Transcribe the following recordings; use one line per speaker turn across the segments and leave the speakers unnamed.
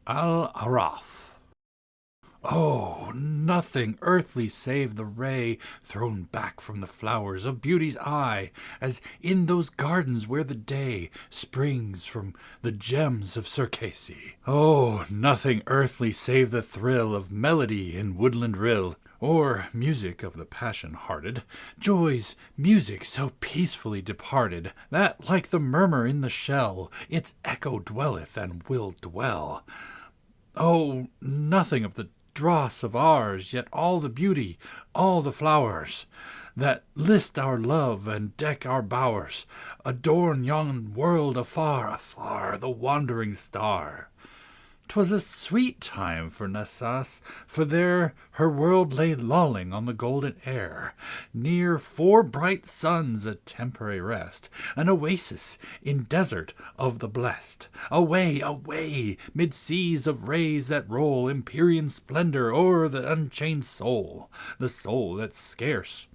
Aaraaf. Oh, nothing earthly save the ray thrown back from the flowers of beauty's eye, as in those gardens where the day springs from the gems of Circasse. Oh, nothing earthly save the thrill of melody in woodland rill, or music of the passion-hearted, joy's music so peacefully departed, that, like the murmur in the shell, its echo dwelleth and will dwell. Oh, nothing of the dross of ours, yet all the beauty, all the flowers, that list our love and deck our bowers, adorn yon world afar, afar, the wandering star. 'Twas a sweet time for Nassas, for there her world lay lolling on the golden air, near 4 bright suns at temporary rest, an oasis in desert of the blest. Away, away, mid seas of rays that roll Empyrean splendor o'er the unchained soul, the soul that scarce,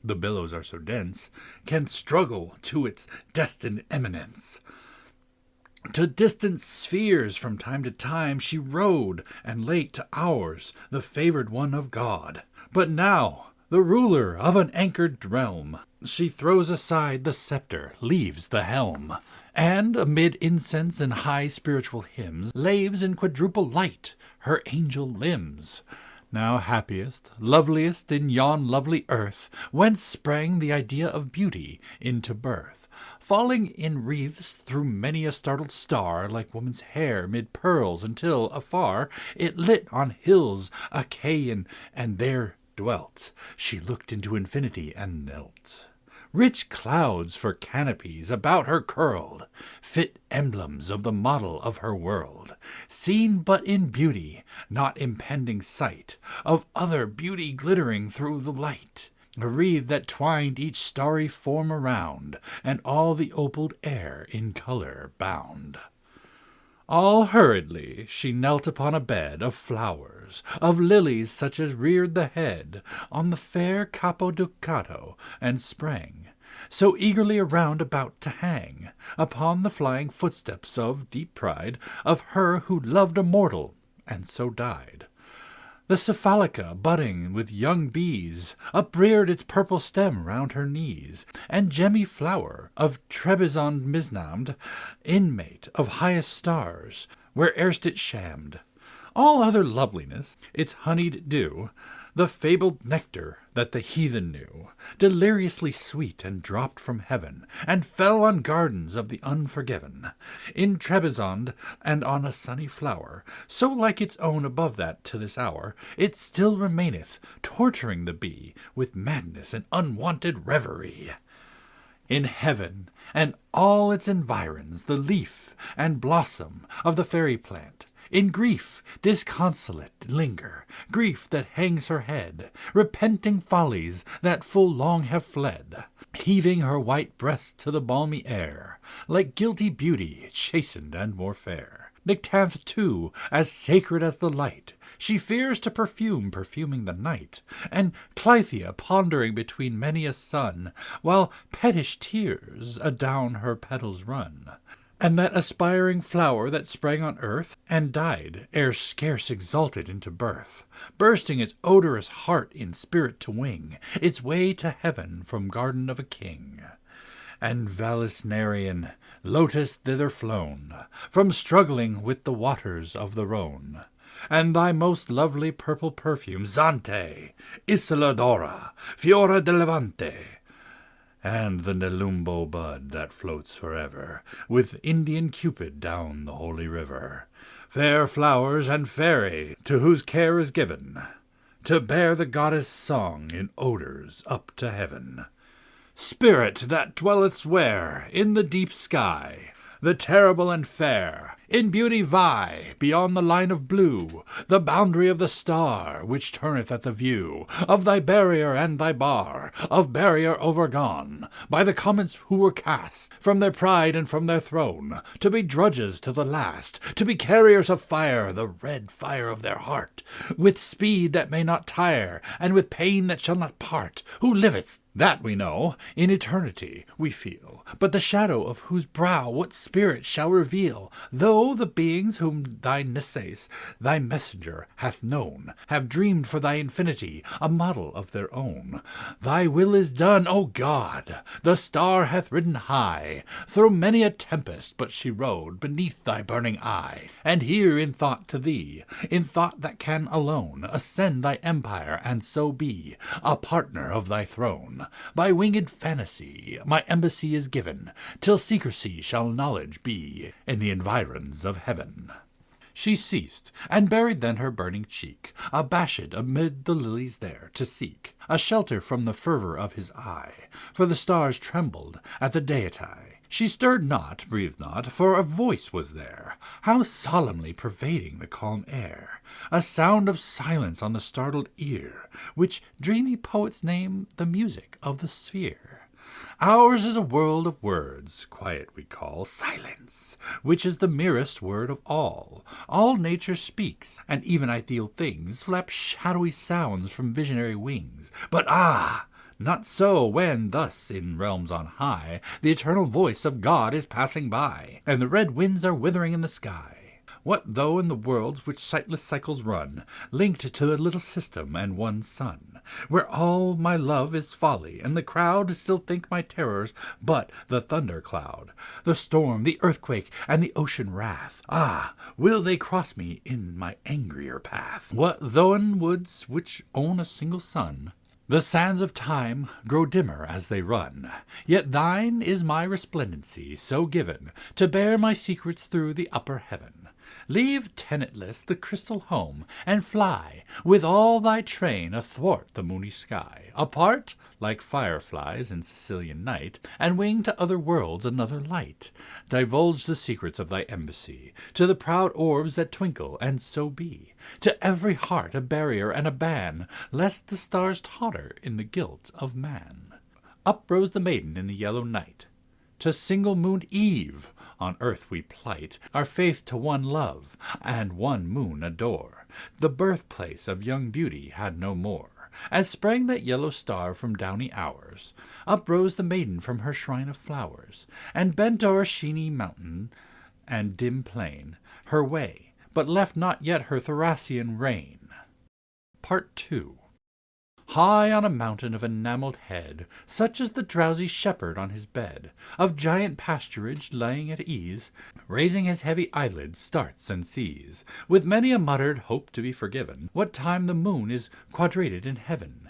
the billows are so dense, can struggle to its destined eminence. To distant spheres from time to time she rode, and late to ours, the favored one of God. But now, the ruler of an anchored realm, she throws aside the scepter, leaves the helm, and amid incense and high spiritual hymns, laves in quadruple light her angel limbs. Now happiest, loveliest in yon lovely earth, whence sprang the idea of beauty into birth, falling in wreaths through many a startled star, like woman's hair mid pearls, until, afar, it lit on hills Achaean, and there dwelt. She looked into infinity and knelt. Rich clouds for canopies about her curled, fit emblems of the model of her world, seen but in beauty, not impending sight, of other beauty glittering through the light. A wreath that twined each starry form around, and all the opaled air in color bound. All hurriedly she knelt upon a bed of flowers, of lilies such as reared the head on the fair Capo Ducato, and sprang so eagerly around about to hang upon the flying footsteps of deep pride of her who loved a mortal, and so died. The cephalica, budding with young bees, upreared its purple stem round her knees, and gemmy flower of Trebizond misnamed, inmate of highest stars, where erst it shammed. All other loveliness, its honeyed dew, the fabled nectar that the heathen knew, deliriously sweet, and dropped from heaven, and fell on gardens of the unforgiven, in Trebizond, and on a sunny flower, so like its own above that to this hour, it still remaineth, torturing the bee with madness and unwonted reverie. In heaven, and all its environs, the leaf and blossom of the fairy plant, in grief disconsolate linger, grief that hangs her head, repenting follies that full long have fled, heaving her white breast to the balmy air, like guilty beauty, chastened and more fair. Nyctanth, too, as sacred as the light, she fears to perfuming the night, and Clythea pondering between many a sun, while pettish tears adown her petals run. And that aspiring flower that sprang on earth, and died, ere scarce exalted into birth, bursting its odorous heart in spirit to wing its way to heaven from garden of a king. And Vallisnerian, lotus thither flown, from struggling with the waters of the Rhone, and thy most lovely purple perfume, Zante, Isola d'Ora, Fiora de Levante, and the Nelumbo bud that floats forever, with Indian Cupid down the holy river. Fair flowers and fairy, to whose care is given to bear the goddess' song in odors up to heaven. Spirit that dwelleth where, in the deep sky, the terrible and fair, in beauty vie, beyond the line of blue, the boundary of the star, which turneth at the view of thy barrier and thy bar, of barrier overgone, by the comets who were cast from their pride and from their throne, to be drudges to the last, to be carriers of fire, the red fire of their heart, with speed that may not tire, and with pain that shall not part, who liveth, that we know, in eternity we feel, but the shadow of whose brow what spirit shall reveal, though lo, the beings whom thy Nissaes, thy messenger, hath known, have dreamed for thy infinity a model of their own. Thy will is done, O God! The star hath ridden high through many a tempest, but she rode beneath thy burning eye. And here in thought to thee, in thought that can alone ascend thy empire, and so be a partner of thy throne. By winged fantasy my embassy is given, till secrecy shall knowledge be in the environs of heaven. She ceased, and buried then her burning cheek, abashed amid the lilies there, to seek a shelter from the fervor of his eye, for the stars trembled at the deity. She stirred not, breathed not, for a voice was there, how solemnly pervading the calm air, a sound of silence on the startled ear, which dreamy poets name the music of the sphere. Ours is a world of words, quiet we call silence, which is the merest word of all. All nature speaks, and even ideal things flap shadowy sounds from visionary wings. But not so when thus in realms on high the eternal voice of God is passing by, and the red winds are withering in the sky. What though in the worlds which sightless cycles run, linked to a little system and one sun, where all my love is folly, and the crowd still think my terrors but the thunder cloud, the storm, the earthquake, and the ocean wrath? Will they cross me in my angrier path? What though in woods which own a single sun, the sands of time grow dimmer as they run, yet thine is my resplendency so given to bear my secrets through the upper heaven. Leave tenantless the crystal home, and fly with all thy train athwart the moony sky, apart like fireflies in Sicilian night, and wing to other worlds another light. Divulge the secrets of thy embassy to the proud orbs that twinkle, and so be to every heart a barrier and a ban, lest the stars totter in the guilt of man. Up rose the maiden in the yellow night. To single-mooned eve on earth we plight our faith to one love, and one moon adore. The birthplace of young beauty had no more. As sprang that yellow star from downy hours, up rose the maiden from her shrine of flowers, and bent o'er sheeny mountain and dim plain her way, but left not yet her Thracian reign. Part 2. High on a mountain of enamelled head, such as the drowsy shepherd on his bed, of giant pasturage lying at ease, raising his heavy eyelids, starts and sees, with many a muttered hope to be forgiven, what time the moon is quadrated in heaven.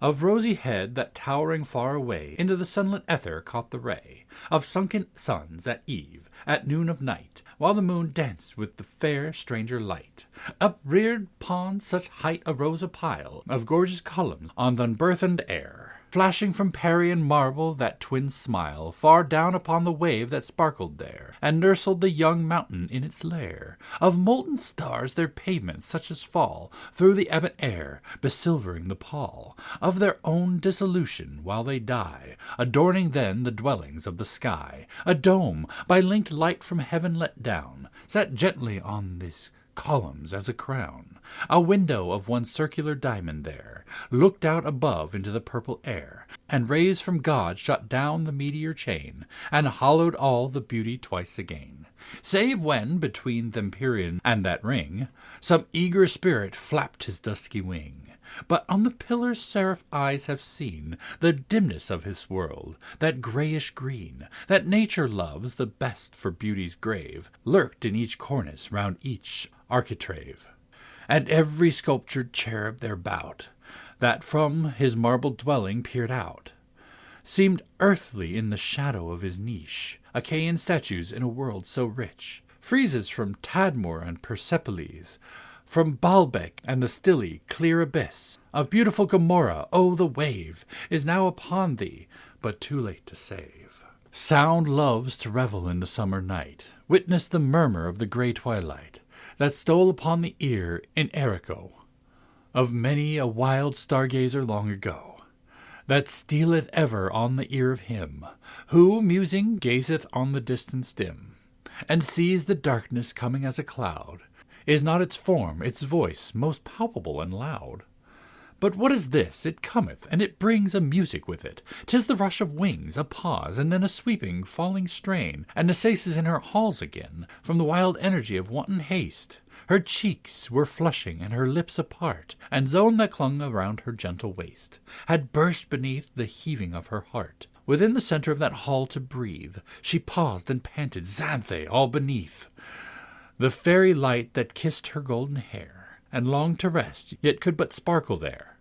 Of rosy head that towering far away into the sunlit ether caught the ray of sunken suns at eve, at noon of night, while the moon danced with the fair stranger light. Upreared upon such height arose a pile of gorgeous columns on th' unburthened air, flashing from Parian marble that twin smile far down upon the wave that sparkled there, and nursled the young mountain in its lair. Of molten stars their pavements such as fall through the ebon air, besilvering the pall of their own dissolution while they die, adorning then the dwellings of the sky. A dome, by linked light from heaven let down, sat gently on these columns as a crown. A window of one circular diamond there looked out above into the purple air, and rays from God shot down the meteor chain, and hollowed all the beauty twice again. Save when, between th' empyrean and that ring, some eager spirit flapped his dusky wing. But on the pillars seraph eyes have seen the dimness of his world, that grayish green, that nature loves the best for beauty's grave, lurked in each cornice round each architrave, and every sculptured cherub thereabout, that from his marble dwelling peered out, seemed earthly in the shadow of his niche, Achaean statues in a world so rich, friezes from Tadmor and Persepolis, from Baalbec and the stilly, clear abyss of beautiful Gomorrah. Oh, the wave is now upon thee, but too late to save. Sound loves to revel in the summer night, witness the murmur of the grey twilight that stole upon the ear in Erico of many a wild stargazer long ago, that stealeth ever on the ear of him who, musing, gazeth on the distance dim, and sees the darkness coming as a cloud. Is not its form, its voice, most palpable and loud? But what is this? It cometh, and it brings a music with it. 'Tis the rush of wings, a pause, and then a sweeping, falling strain, and Nessus is in her halls again, from the wild energy of wanton haste. Her cheeks were flushing, and her lips apart, and zone that clung around her gentle waist had burst beneath the heaving of her heart. Within the centre of that hall to breathe, she paused and panted, Xanthe all beneath the fairy light that kissed her golden hair, and longed to rest, yet could but sparkle there.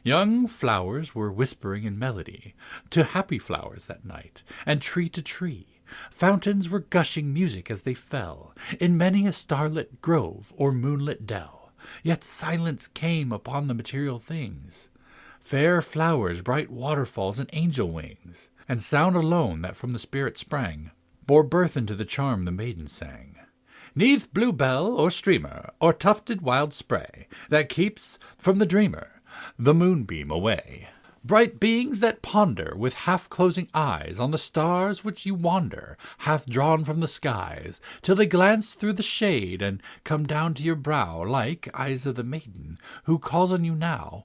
Young flowers were whispering in melody to happy flowers that night, and tree to tree. Fountains were gushing music as they fell, in many a starlit grove or moonlit dell. Yet silence came upon the material things. Fair flowers, bright waterfalls, and angel wings, and sound alone that from the spirit sprang, bore birth into the charm the maiden sang. Neath bluebell or streamer, or tufted wild spray, that keeps from the dreamer the moonbeam away. Bright beings that ponder with half-closing eyes on the stars which you wander, hath drawn from the skies, till they glance through the shade and come down to your brow, like eyes of the maiden who calls on you now.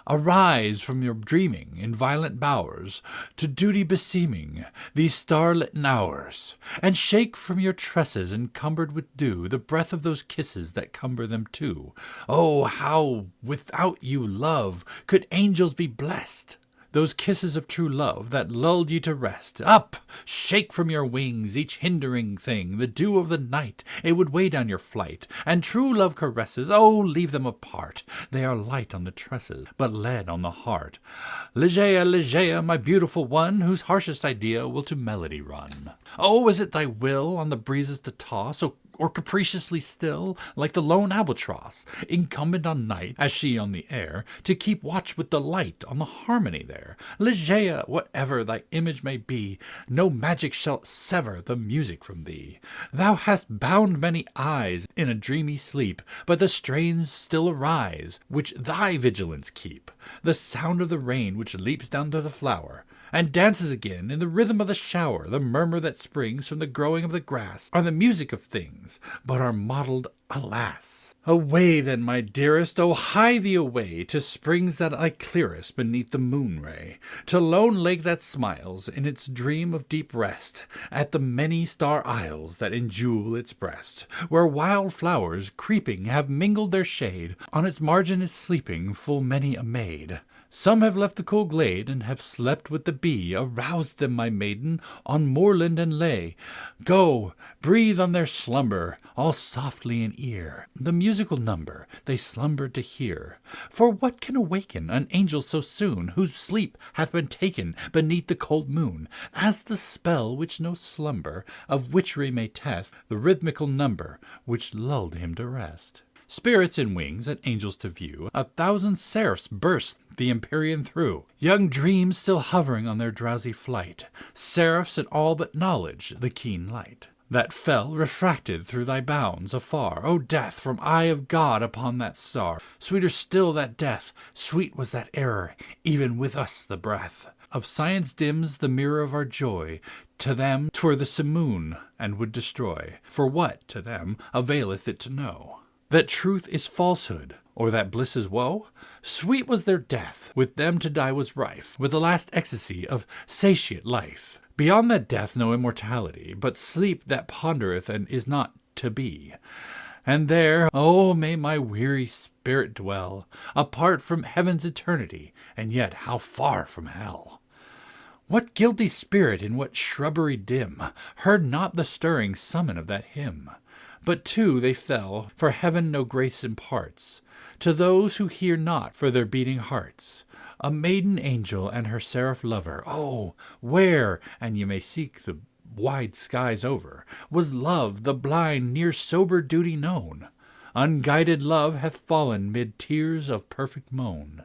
Arise from your dreaming in violent bowers, to duty beseeming these star-litten hours, and shake from your tresses encumbered with dew the breath of those kisses that cumber them too. Oh, how without you, love, could angels be blessed? Those kisses of true love that lulled ye to rest. Up! Shake from your wings each hindering thing, the dew of the night, it would weigh down your flight, and true love caresses, oh, leave them apart. They are light on the tresses, but lead on the heart. Ligeia, Ligeia, my beautiful one, whose harshest idea will to melody run. Oh, is it thy will on the breezes to toss, or capriciously still, like the lone albatross, incumbent on night, as she on the air, to keep watch with delight on the harmony there? Ligeia, whatever thy image may be, no magic shall sever the music from thee. Thou hast bound many eyes in a dreamy sleep, but the strains still arise, which thy vigilance keep. The sound of the rain which leaps down to the flower, and dances again in the rhythm of the shower, the murmur that springs from the growing of the grass, are the music of things, but are mottled, alas. Away then, my dearest, oh, hie thee away to springs that lie clearest beneath the moon-ray, to lone lake that smiles in its dream of deep rest, at the many star isles that enjewel its breast, where wild flowers, creeping, have mingled their shade, on its margin is sleeping full many a maid. Some have left the cool glade, and have slept with the bee. Arouse them, my maiden, on moorland and lea. Go, breathe on their slumber, all softly in ear, the musical number they slumbered to hear. For what can awaken an angel so soon, whose sleep hath been taken beneath the cold moon, as the spell which no slumber of witchery may test, the rhythmical number which lulled him to rest? Spirits in wings and angels to view, 1,000 seraphs burst the empyrean through, young dreams still hovering on their drowsy flight, seraphs and all but knowledge, the keen light that fell refracted through thy bounds afar. O death, from eye of God upon that star, sweeter still that death, sweet was that error, even with us the breath of science dims the mirror of our joy. To them 'twere the simoon, and would destroy. For what, to them, availeth it to know that truth is falsehood, or that bliss is woe? Sweet was their death, with them to die was rife, with the last ecstasy of satiate life. Beyond that death no immortality, but sleep that pondereth and is not to be. And there, oh, may my weary spirit dwell, apart from heaven's eternity, and yet how far from hell! What guilty spirit in what shrubbery dim heard not the stirring summon of that hymn? But too they fell, for heaven no grace imparts to those who hear not for their beating hearts. A maiden angel and her seraph lover, oh, where, and ye may seek the wide skies over, was love, the blind, near sober duty known? Unguided love hath fallen mid tears of perfect moan.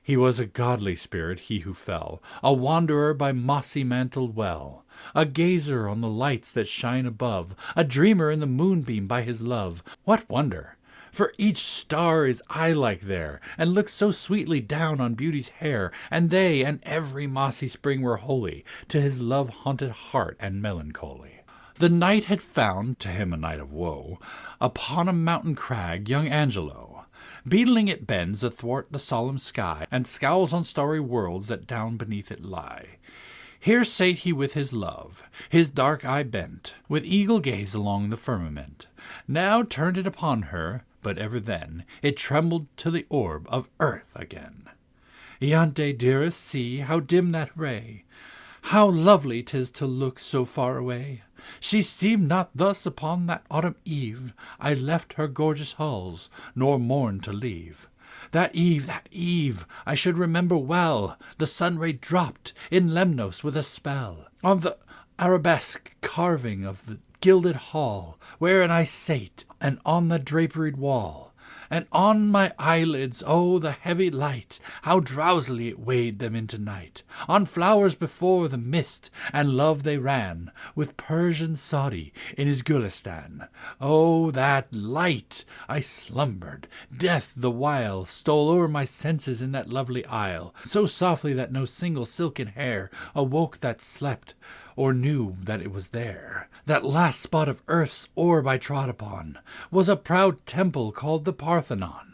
He was a godly spirit, he who fell, a wanderer by mossy-mantled well, a gazer on the lights that shine above, a dreamer in the moonbeam by his love. What wonder? For each star is eye-like there, and looks so sweetly down on beauty's hair, and they and every mossy spring were holy to his love-haunted heart and melancholy. The night had found, to him a night of woe, upon a mountain crag young Angelo, Beetling it bends athwart the solemn sky, and scowls on starry worlds that down beneath it lie. Here sate he with his love, his dark eye bent, with eagle gaze along the firmament. Now turned it upon her, but ever then it trembled to the orb of earth again. Ianthe, dearest, see how dim that ray! How lovely 'tis to look so far away! She seemed not thus upon that autumn eve I left her gorgeous halls, nor mourned to leave. That eve, I should remember well, the sun-ray dropped in Lemnos with a spell on the arabesque carving of the gilded hall, wherein I sate, and on the draperied wall. And on my eyelids, oh, the heavy light, how drowsily it weighed them into night. On flowers before the mist and love they ran, with Persian Saudi in his Gulistan. Oh, that light! I slumbered. Death the while stole o'er my senses in that lovely isle, so softly that no single silken hair awoke that slept, or knew that it was there. That last spot of earth's orb I trod upon was a proud temple called the Parthenon.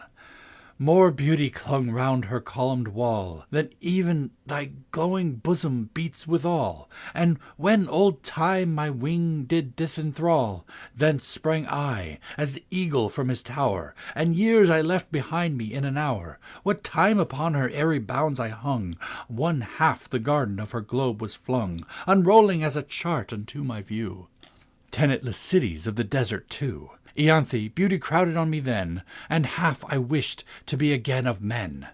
More beauty clung round her columned wall than even thy glowing bosom beats withal. And when old Time my wing did disenthrall, thence sprang I, as the eagle from his tower, and years I left behind me in an hour. What time upon her airy bounds I hung, one half the garden of her globe was flung, unrolling as a chart unto my view. Tenantless cities of the desert too. Ianthe, beauty crowded on me then, and half I wished to be again of men.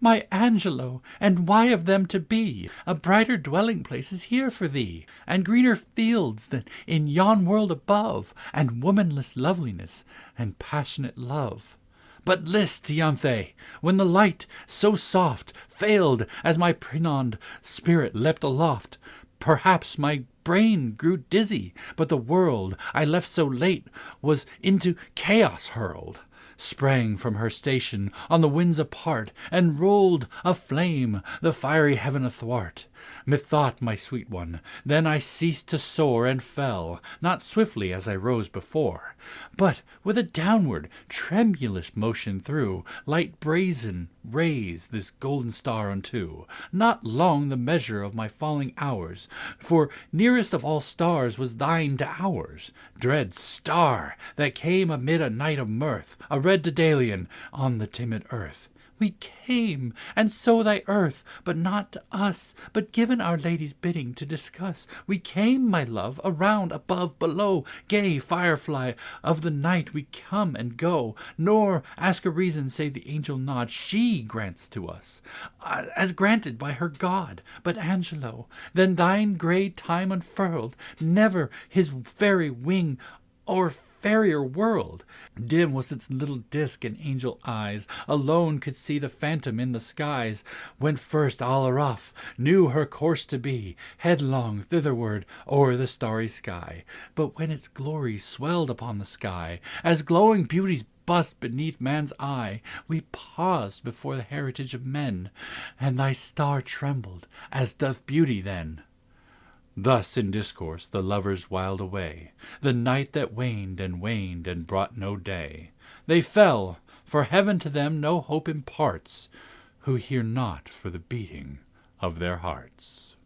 My Angelo, and why of them to be? A brighter dwelling place is here for thee, and greener fields than in yon world above, and womanless loveliness, and passionate love. But list, Ianthe, when the light, so soft, failed as my prenond spirit leapt aloft, perhaps my brain grew dizzy, but the world I left so late was into chaos hurled, sprang from her station on the winds apart, and rolled aflame the fiery heaven athwart. Methought, my sweet one, then I ceased to soar and fell, not swiftly as I rose before, but with a downward, tremulous motion through light brazen rays this golden star unto. Not long the measure of my falling hours, for nearest of all stars was thine to ours, dread star that came amid a night of mirth, a red Daedalian on the timid earth. We came, and so thy earth, but not to us, but given Our Lady's bidding to discuss. We came, my love, around, above, below, gay firefly of the night, we come and go, nor ask a reason save the angel nod she grants to us, as granted by her God. But Angelo, then thine grey time unfurled, never his fairy wing o'er fairer world. Dim was its little disk, and angel eyes alone could see the phantom in the skies, when first Aaraaf knew her course to be, headlong thitherward o'er the starry sky. But when its glory swelled upon the sky, as glowing beauties bust beneath man's eye, we paused before the heritage of men, and thy star trembled, as doth beauty then. Thus in discourse the lovers whiled away the night that waned and brought no day. They fell, for heaven to them no hope imparts, who hear not for the beating of their hearts.